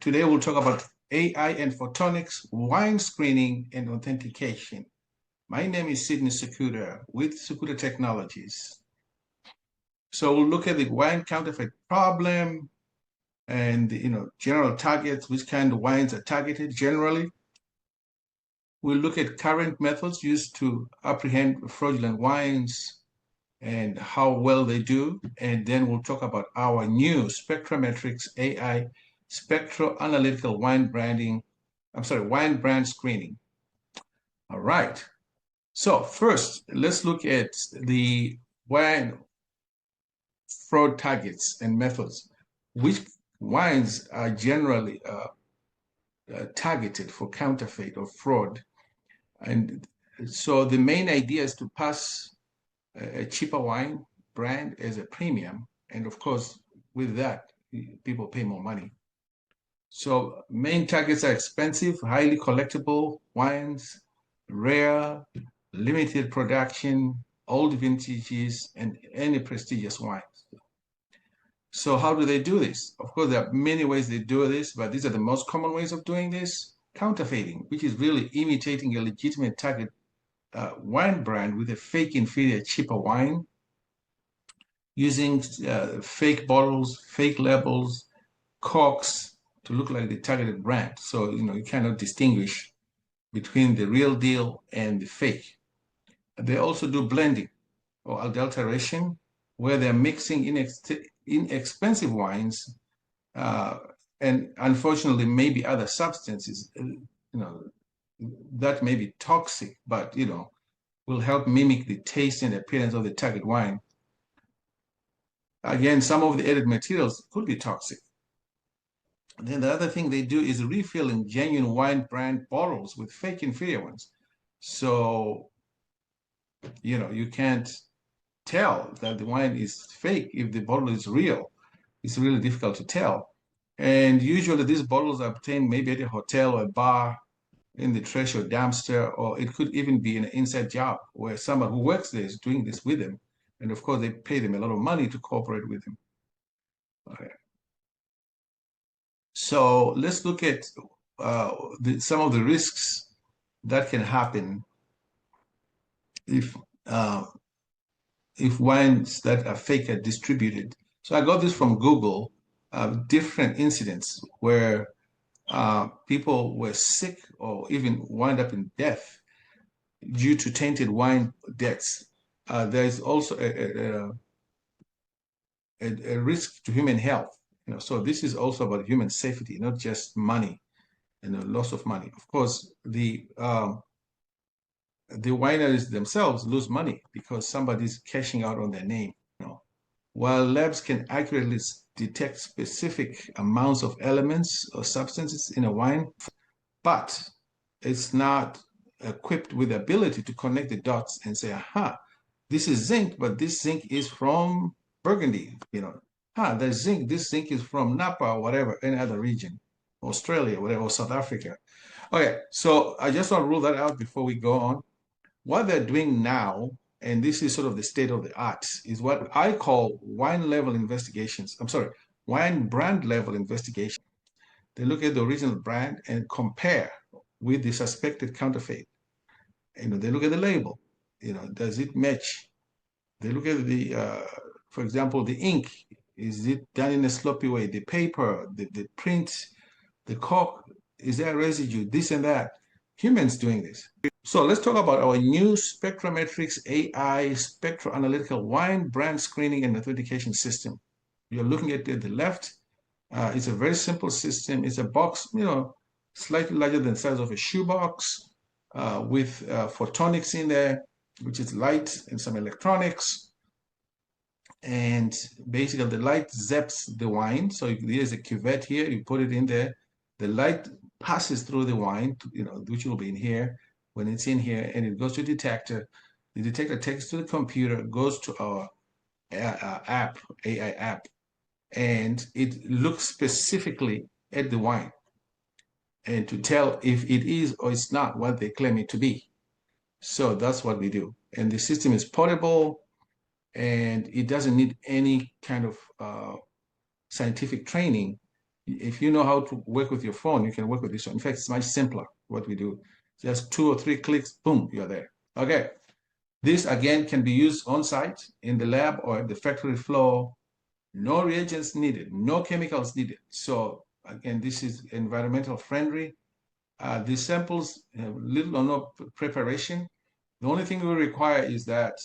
Today we'll talk about AI and photonics, wine screening, and authentication. My name is Sidney Secuda with Secuda Technologies. So we'll look at the wine counterfeit problem and general targets, which kind of wines are targeted generally. We'll look at current methods used to apprehend fraudulent wines and how well they do. And then we'll talk about our new Spectrometrics AI Spectro Analytical wine brand screening. All right. So first, let's look at the wine fraud targets and methods. Which wines are generally targeted for counterfeit or fraud? And so the main idea is to pass a cheaper wine brand as a premium. And of course, with that, people pay more money. So main targets are expensive, highly collectible wines, rare, limited production, old vintages, and any prestigious wines. So how do they do this? Of course, there are many ways they do this, but these are the most common ways of doing this. Counterfeiting, which is really imitating a legitimate target wine brand with a fake inferior, cheaper wine, using fake bottles, fake labels, corks to look like the targeted brand. So, you cannot distinguish between the real deal and the fake. They also do blending or adulteration, where they're mixing inexpensive wines and unfortunately maybe other substances, that may be toxic, but will help mimic the taste and appearance of the target wine. Again, some of the added materials could be toxic. And then the other thing they do is refilling genuine wine brand bottles with fake inferior ones. So, you can't tell that the wine is fake if the bottle is real. It's really difficult to tell. And usually these bottles are obtained maybe at a hotel or a bar, in the trash or dumpster, or it could even be an inside job where someone who works there is doing this with them. And of course, they pay them a lot of money to cooperate with them. Okay. So let's look at some of the risks that can happen if wines that are fake are distributed. So I got this from Google, different incidents where people were sick or even wound up in death due to tainted wine deaths. There is also a risk to human health. So this is also about human safety, not just money and loss of money. Of course, the wineries themselves lose money because somebody's cashing out on their name. While labs can accurately detect specific amounts of elements or substances in a wine, but it's not equipped with the ability to connect the dots and say, aha, this is zinc, but this zinc is from Burgundy. There's zinc, this zinc is from Napa or whatever, any other region, Australia, whatever, or South Africa. Okay, so I just want to rule that out before we go on. What they're doing now, and this is sort of the state of the art, is what I call wine brand level investigation. They look at the original brand and compare with the suspected counterfeit. They look at the label. Does it match? They look at for example, the ink. Is it done in a sloppy way? The paper, the print, the cork, is there residue? This and that. Humans doing this. So let's talk about our new Spectrometrics AI Spectro Analytical wine brand screening and authentication system. You're looking at the left. It's a very simple system. It's a box, slightly larger than the size of a shoebox, with photonics in there, which is light and some electronics. And basically the light zaps the wine. So there's a cuvette here, you put it in there. The light passes through the wine, which will be in here. When it's in here and it goes to the detector, the detector takes it to the computer, goes to our AI app, and it looks specifically at the wine and to tell if it is or it's not what they claim it to be. So that's what we do. And the system is portable and it doesn't need any kind of scientific training. If you know how to work with your phone, you can work with this one. In fact, it's much simpler what we do. Just 2 or 3 clicks, boom, you're there. Okay. This again can be used on site in the lab or at the factory floor. No reagents needed, no chemicals needed. So again, this is environmental friendly. These samples have little or no preparation. The only thing we require is that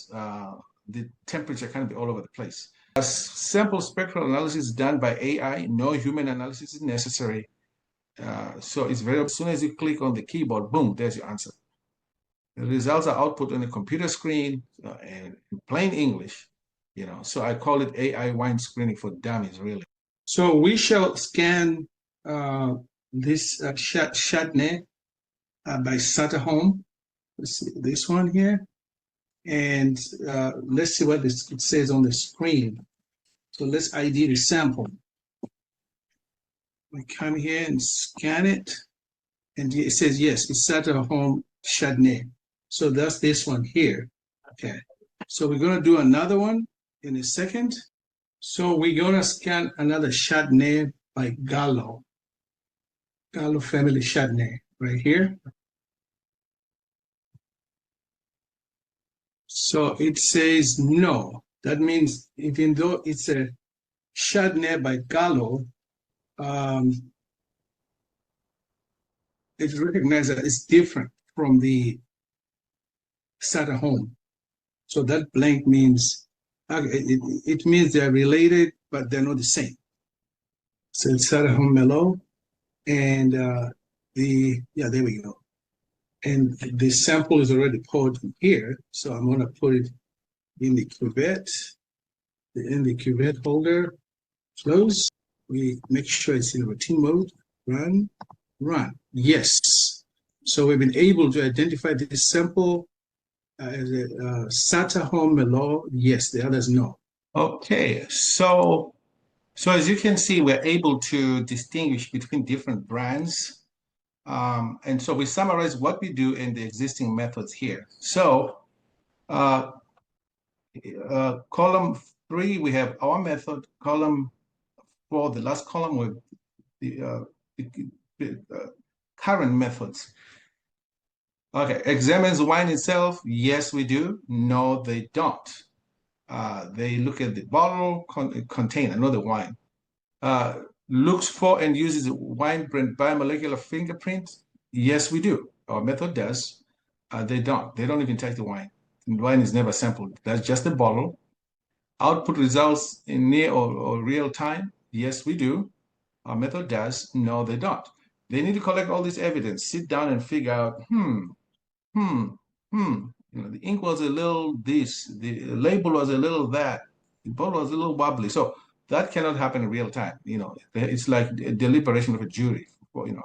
the temperature can be all over the place. A sample spectral analysis is done by AI. No human analysis is necessary. So it's very, as soon as you click on the keyboard, boom, there's your answer. The results are output on a computer screen and in plain English, So I call it AI wine screening for dummies, really. So we shall scan this Chardonnay by Sutter Home. Let's see this one here. And let's see what it says on the screen. So let's ID the sample. We come here and scan it. And it says, yes, it's Sutter Home Chardonnay. So that's this one here. Okay. So we're going to do another one in a second. So we're going to scan another Chardonnay by Gallo. Gallo family Chardonnay right here. So it says no. That means even though it's a Chardonnay by Gallo, it recognizes that it's different from the Sutter Home. So that blank means, it means they're related, but they're not the same. So it's Sutter Home Merlot, and there we go. And the sample is already poured in here, so I'm going to put it in the cuvette, holder, close. We make sure it's in routine mode, run. Yes. So we've been able to identify this sample as a Sutter Home Merlot. Yes, the others no. Okay, so as you can see, we're able to distinguish between different brands. And so we summarize what we do in the existing methods here. So column 3, we have our method. Column 4, the last column with the current methods. Okay, examines wine itself. Yes, we do. No, they don't. They look at the bottle container, not the wine. Looks for and uses wine brand biomolecular fingerprint. Yes, we do. Our method does. They don't. They don't even touch the wine. The wine is never sampled. That's just the bottle. Output results in near or real time. Yes, we do. Our method does. No, they don't. They need to collect all this evidence, sit down and figure out, the ink was a little this, the label was a little that, the bottle was a little wobbly. So that cannot happen in real time. It's like a deliberation of a jury. It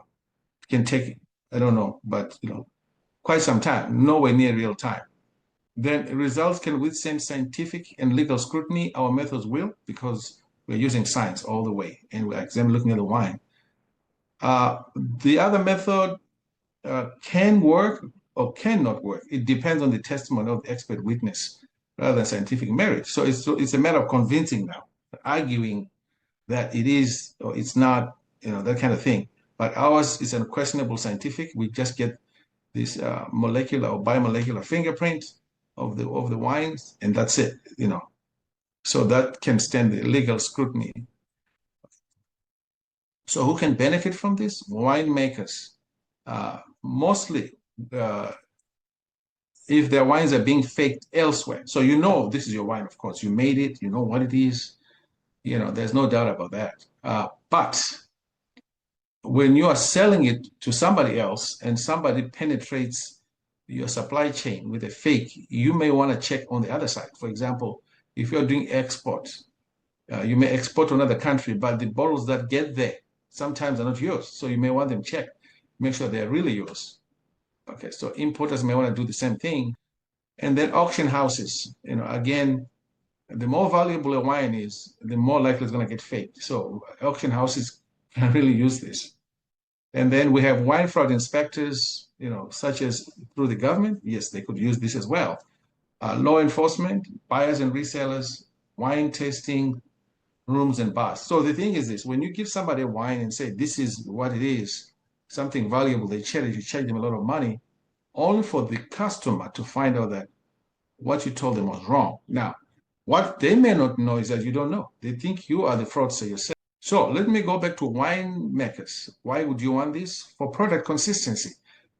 can take, I don't know, but quite some time, nowhere near real time. Then results can withstand scientific and legal scrutiny. Our methods will, because we're using science all the way, and we're looking at the wine. The other method can work or cannot work. It depends on the testimony of the expert witness rather than scientific merit. So it's a matter of convincing now, arguing that it is or it's not, that kind of thing. But ours is unquestionable scientific. We just get this molecular or biomolecular fingerprint of the wines, and that's it. So that can stand the legal scrutiny. So who can benefit from this? Winemakers. Mostly if their wines are being faked elsewhere. So this is your wine, of course. You made it, you know what it is. There's no doubt about that. But when you are selling it to somebody else and somebody penetrates your supply chain with a fake, you may want to check on the other side. For example, if you're doing export, you may export to another country, but the bottles that get there sometimes are not yours. So you may want them checked, make sure they're really yours. Okay, so importers may want to do the same thing. And then auction houses, again, the more valuable a wine is, the more likely it's going to get faked. So auction houses can really use this. And then we have wine fraud inspectors, such as through the government. Yes, they could use this as well. Law enforcement, buyers and resellers, wine tasting, rooms and bars. So the thing is this, when you give somebody a wine and say, this is what it is, something valuable, they cherish, you charge them a lot of money, only for the customer to find out that what you told them was wrong. Now, what they may not know is that you don't know. They think you are the fraudster yourself. So let me go back to wine makers. Why would you want this? For product consistency.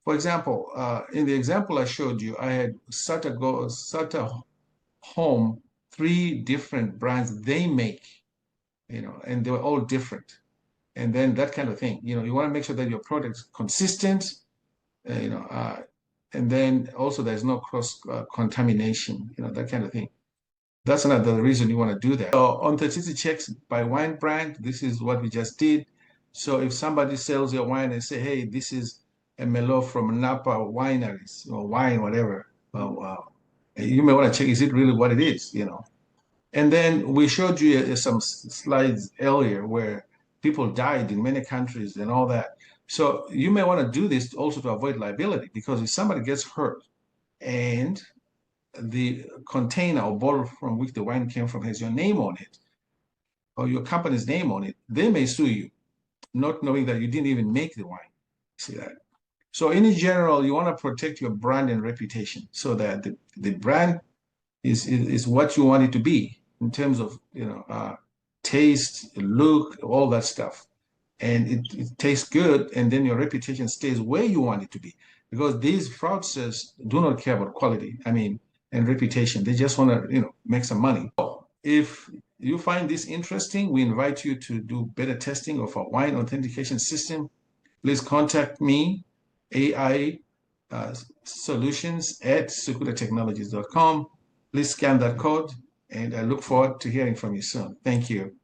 For example, in the example I showed you, I had Sutter Home, 3 different brands they make, and they were all different. And then that kind of thing, you want to make sure that your product is consistent, and then also there's no cross contamination, that kind of thing. That's another reason you want to do that. So authenticity checks by wine brand, this is what we just did. So if somebody sells your wine and say, hey, this is a Merlot from Napa wineries or wine, whatever, you may want to check, is it really what it is, And then we showed you some slides earlier where people died in many countries and all that. So you may want to do this also to avoid liability, because if somebody gets hurt and the container or bottle from which the wine came from has your name on it or your company's name on it, they may sue you, not knowing that you didn't even make the wine. See that? So in general, you want to protect your brand and reputation so that the brand is what you want it to be in terms of taste, look, all that stuff. And it tastes good, and then your reputation stays where you want it to be. Because these fraudsters do not care about quality, and reputation. They just want to, make some money. If you find this interesting, we invite you to do beta testing of our wine authentication system. Please contact me, AI solutions at sukutatechnologies.com. Please scan that code, and I look forward to hearing from you soon. Thank you.